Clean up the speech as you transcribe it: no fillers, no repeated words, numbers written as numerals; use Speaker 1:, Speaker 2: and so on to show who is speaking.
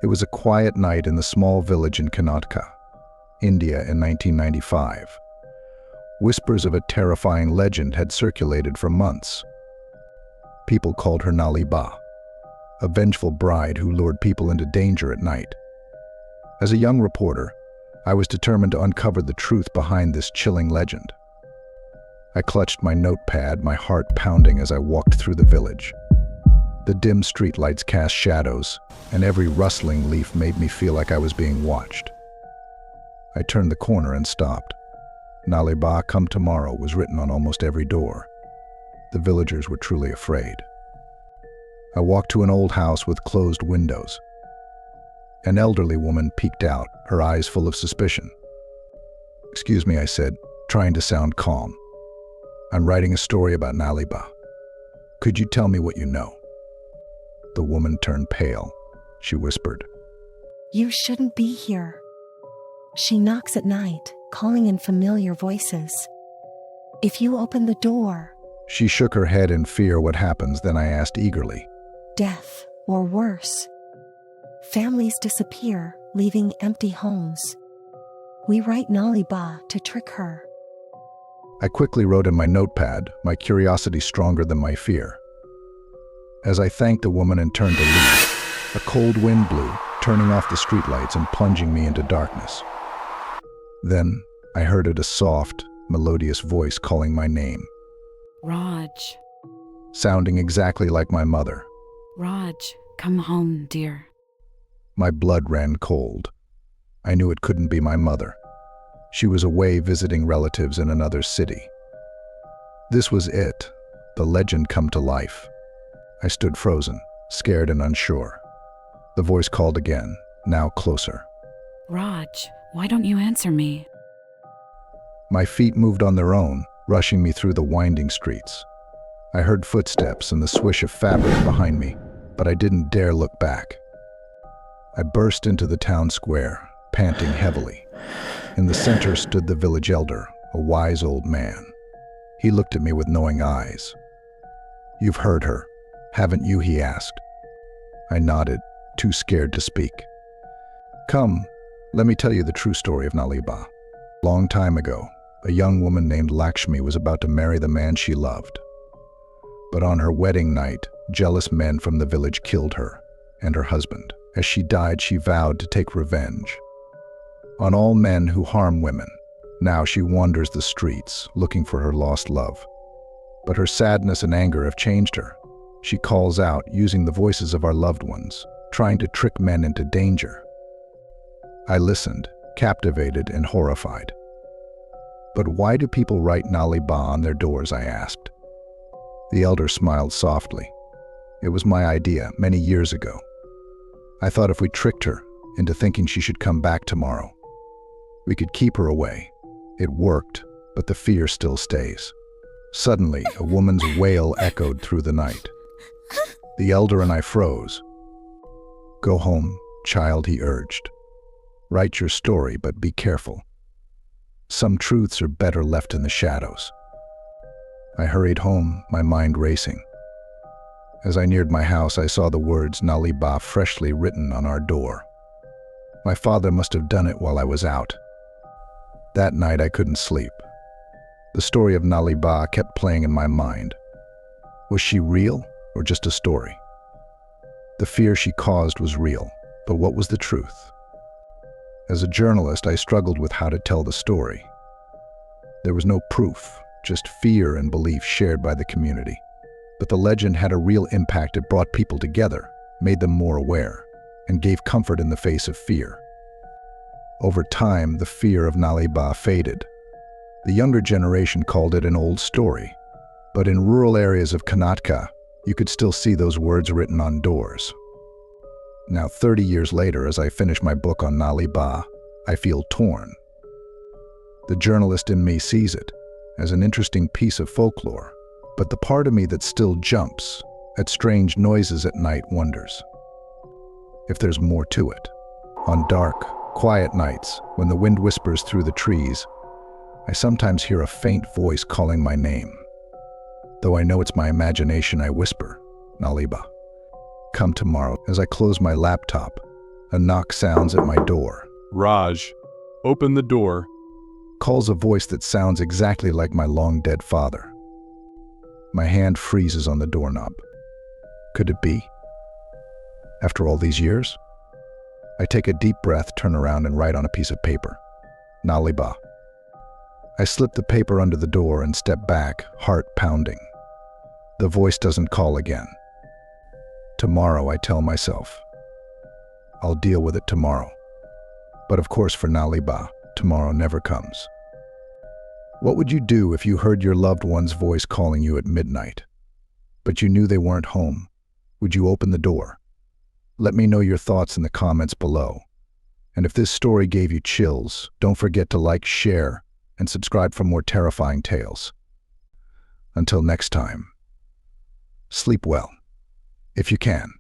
Speaker 1: It was a quiet night in the small village in Karnataka, India in 1995. Whispers of a terrifying legend had circulated for months. People called her Nale Ba, a vengeful bride who lured people into danger at night. As a young reporter, I was determined to uncover the truth behind this chilling legend. I clutched my notepad, my heart pounding as I walked through the village. The dim streetlights cast shadows, and every rustling leaf made me feel like I was being watched. I turned the corner and stopped. Nale Ba, come tomorrow, was written on almost every door. The villagers were truly afraid. I walked to an old house with closed windows. An elderly woman peeked out, her eyes full of suspicion. "Excuse me," I said, trying to sound calm. "I'm writing a story about Nale Ba. Could you tell me what you know?" The woman turned pale. She whispered,
Speaker 2: "You shouldn't be here. She knocks at night, calling in familiar voices. If you open the door..."
Speaker 1: She shook her head in fear. "What happens?" Then I asked eagerly.
Speaker 2: "Death, or worse. Families disappear, leaving empty homes. We write Nale Ba to trick her."
Speaker 1: I quickly wrote in my notepad, my curiosity stronger than my fear. As I thanked the woman and turned to leave, a cold wind blew, turning off the streetlights and plunging me into darkness. Then I heard a soft, melodious voice calling my name.
Speaker 3: "Raj.
Speaker 1: Sounding exactly like my mother.
Speaker 3: Raj, come home, dear."
Speaker 1: My blood ran cold. I knew it couldn't be my mother. She was away visiting relatives in another city. This was it, the legend come to life. I stood frozen, scared and unsure. The voice called again, now closer.
Speaker 3: "Raj, why don't you answer me?"
Speaker 1: My feet moved on their own, rushing me through the winding streets. I heard footsteps and the swish of fabric behind me, but I didn't dare look back. I burst into the town square, panting heavily. In the center stood the village elder, a wise old man. He looked at me with knowing eyes. "You've heard her, haven't you?" he asked. I nodded, too scared to speak. "Come, let me tell you the true story of Nale Ba. Long time ago, a young woman named Lakshmi was about to marry the man she loved. But on her wedding night, jealous men from the village killed her and her husband. As she died, she vowed to take revenge on all men who harm women. Now she wanders the streets, looking for her lost love. But her sadness and anger have changed her. She calls out, using the voices of our loved ones, trying to trick men into danger." I listened, captivated and horrified. "But why do people write Nale Ba on their doors?" I asked. The elder smiled softly. "It was my idea many years ago. I thought if we tricked her into thinking she should come back tomorrow, we could keep her away. It worked, but the fear still stays." Suddenly, a woman's wail echoed through the night. The elder and I froze. "Go home, child," he urged. "Write your story, but be careful. Some truths are better left in the shadows." I hurried home, my mind racing. As I neared my house, I saw the words Nale Ba freshly written on our door. My father must have done it while I was out. That night I couldn't sleep. The story of Nale Ba kept playing in my mind. Was she real or just a story? The fear she caused was real, but what was the truth? As a journalist, I struggled with how to tell the story. There was no proof, just fear and belief shared by the community. But the legend had a real impact. It brought people together, made them more aware, and gave comfort in the face of fear. Over time, the fear of Nale Ba faded. The younger generation called it an old story, but in rural areas of Karnataka, you could still see those words written on doors. Now, 30 years later, as I finish my book on Nale Ba, I feel torn. The journalist in me sees it as an interesting piece of folklore, but the part of me that still jumps at strange noises at night wonders if there's more to it. On dark, quiet nights, when the wind whispers through the trees, I sometimes hear a faint voice calling my name. Though I know it's my imagination, I whisper, "Nale Ba, come tomorrow." As I close my laptop, A knock sounds at my door.
Speaker 4: Raj, open the door.
Speaker 1: Calls a voice that sounds exactly like my long-dead father. My hand freezes on the doorknob. Could it be? After all these years? I take a deep breath, turn around, and write on a piece of paper. Nale Ba. I slip the paper under the door and step back, heart pounding. The voice doesn't call again. Tomorrow, I tell myself. I'll deal with it tomorrow. But of course, for Nale Ba, tomorrow never comes. What would you do if you heard your loved one's voice calling you at midnight, but you knew they weren't home? Would you open the door? Let me know your thoughts in the comments below. And if this story gave you chills, don't forget to like, share, and subscribe for more terrifying tales. Until next time, sleep well, if you can.